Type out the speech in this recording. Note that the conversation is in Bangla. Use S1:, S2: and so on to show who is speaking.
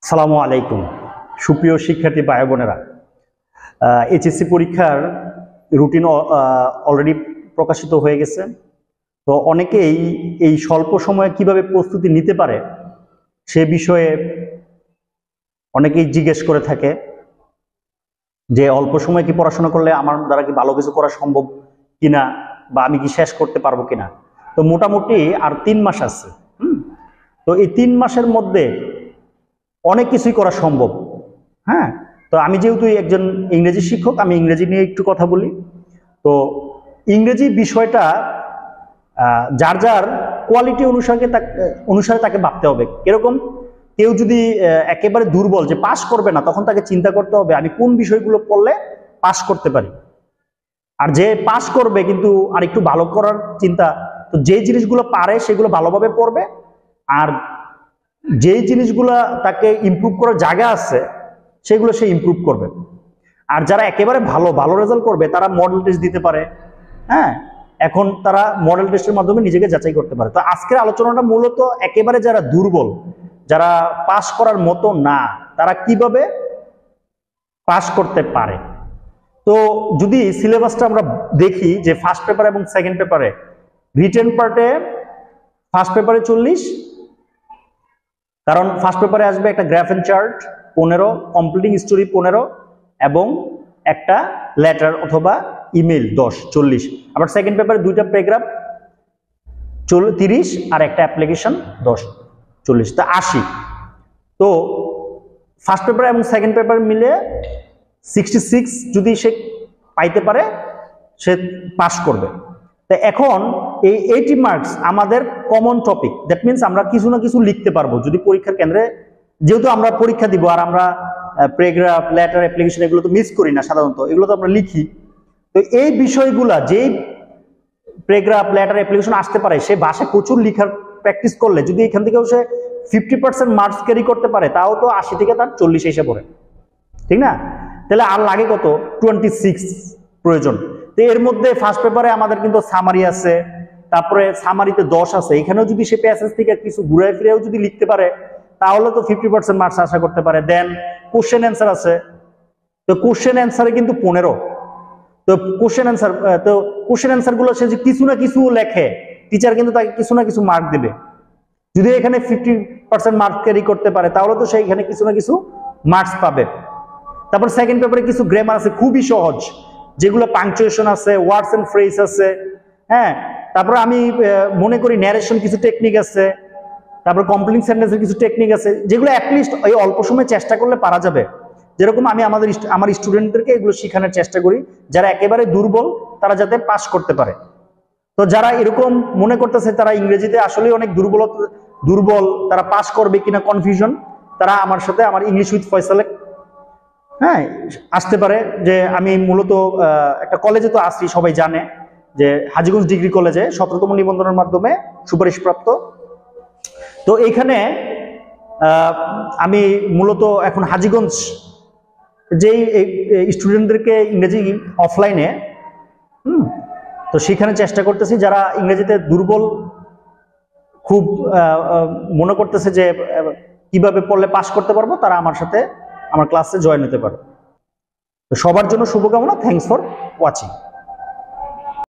S1: সালামু আলাইকুম সুপ্রিয় শিক্ষার্থী ভাই বোনেরা, এইচএসসি পরীক্ষার রুটিন অলরেডি প্রকাশিত হয়ে গেছে। তো অনেকেই এই স্বল্প সময়ে কিভাবে প্রস্তুতি নিতে পারে সে বিষয়ে অনেকেই জিজ্ঞেস করে থাকে যে অল্প সময় কি পড়াশোনা করলে আমার দ্বারা কি ভালো কিছু করা সম্ভব কিনা, বা আমি কি শেষ করতে পারবো কিনা। তো মোটামুটি আর 3 মাস আছে। তো এই 3 মাসের মধ্যে অনেক কিছুই করা সম্ভব। হ্যাঁ, তো আমি যেহেতু একজন ইংরেজি শিক্ষক, আমি ইংরেজি নিয়ে একটু কথা বলি। তো ইংরেজি বিষয়টা যার যার কোয়ালিটি অনুসারে তাকে ভাবতে হবে। এরকম কেউ যদি একেবারে দুর্বল যে পাস করবে না, তখন তাকে চিন্তা করতে হবে আমি কোন বিষয়গুলো পড়লে পাস করতে পারি। আর যে পাস করবে কিন্তু আর একটু ভালো করার চিন্তা, তো যে জিনিসগুলো পারে সেগুলো ভালোভাবে পড়বে, আর যেই জিনিসগুলো তাকে ইমপ্রুভ করার জায়গা আছে সেগুলো সে ইমপ্রুভ করবে। আর যারা একেবারে ভালো রেজাল্ট করবে তারা মডেল টেস্ট দিতে পারে। হ্যাঁ, এখন তারা মডেল টেস্টের মাধ্যমে নিজেকে যাচাই করতে পারে। তো আজকের আলোচনাটা মূলত একেবারে যারা দুর্বল, যারা পাস করার মতো না, তারা কিভাবে পাস করতে পারে। তো যদি সিলেবাসটা আমরা দেখি যে ফার্স্ট পেপার এবং সেকেন্ড পেপারে, রিটেন পার্টে ফার্স্ট পেপারে 40, কারণ ফার্স্ট পেপারে আসবে একটা graph and chart 15, completing story 15 এবং একটা লেটার অথবা ইমেল 10, 40। আবার সেকেন্ড পেপারে 2টা প্যারাগ্রাফ 30 আর একটা অ্যাপ্লিকেশন 10, 40, তা 80। তো ফার্স্ট পেপার এবং সেকেন্ড পেপার মিলে 66 যদি সে পাইতে পারে সে পাস করবে। তো এখন এই 80 মার্কস আমাদের কমন টপিক, দ্যাট মিনস আমরা কিছু না কিছু লিখতে পারবো যদি পরীক্ষার কেন্দ্রে, যেহেতু আমরা পরীক্ষা দিব আর আমরা প্যারাগ্রাফ, লেটার, অ্যাপ্লিকেশন এগুলো তো মিস করি না সাধারণত, এগুলো তো আমরা লিখি। তো এই বিষয়গুলা যেই প্যারাগ্রাফ, লেটার, অ্যাপ্লিকেশন আসতে পারে, সে ভাষায় প্রচুর লিখার প্র্যাকটিস করলে যদি এখান থেকেও সে 50% মার্কস ক্যারি করতে পারে, তাও তো 80 থেকে তার 40 এসে পড়ে, ঠিক না? তাহলে আর লাগে কত? 26 প্রয়োজন। তো এর মধ্যে ফার্স্ট পেপারে আমাদের কিন্তু সামারি আছে, তারপরে সামারিতে 10 আছে। এখানেও যদি সে প্যাসেজ থেকে কিছু ঘুরে ফিরেও যদি লিখতে পারে তাহলে তো 50% মার্কস আশা করতে পারে। দেন কোশ্চেন অ্যান্সার আছে, তো কোশ্চেন অ্যান্সারে কিন্তু 15। তো কোশ্চেন অ্যান্সার গুলো সে যে কিছু না কিছু লেখে, টিচার কিন্তু তাকে কিছু না কিছু মার্ক দেবে। যদি এখানে 50% মার্কস ক্যারি করতে পারে তাহলে তো সে এখানে কিছু না কিছু মার্কস পাবে। তারপর সেকেন্ড পেপারে কিছু গ্রামার আছে খুবই সহজ, যেগুলো পাংচুয়েশন আছে, ওয়ার্ডস এন্ড ফ্রেজ আছে। হ্যাঁ, তারপর আমি মনে করি ন্যারেশন কিছু টেকনিক আছে, তারপর কমপ্লিটিং সেন্টেন্সের কিছু টেকনিক আছে, যেগুলো অ্যাটলিস্ট এই অল্প সময় চেষ্টা করলে পারা যাবে। যেরকম আমি আমার স্টুডেন্টদেরকে এগুলো শেখানোর চেষ্টা করি, যারা একেবারে দুর্বল তারা যাতে পাস করতে পারে। তো যারা এরকম মনে করতেছে তারা ইংরেজিতে আসলে অনেক দুর্বল, তারা পাস করবে কিনা কনফিউশন, তারা আমার সাথে আমার ইংলিশ উইথ ফয়সালে হ্যাঁ আসতে পারে। যে আমি মূলত একটা কলেজে তো আসছি, সবাই জানে যে হাজীগঞ্জ ডিগ্রি কলেজে 17তম নিবন্ধনের মাধ্যমে সুপারিশপ্রাপ্ত। তো এইখানে আমি মূলত এখন হাজীগঞ্জ যেই স্টুডেন্টদেরকে ইংরেজি অফলাইনে তো সেখানে চেষ্টা করতেছি, যারা ইংরেজিতে দুর্বল, খুব মনে করতেছে যে কিভাবে পড়লে পাস করতে পারবো, তারা আমার সাথে আমার ক্লাসে জয়েন হতে পারে। তো সবার জন্য শুভকামনা। Thanks for watching.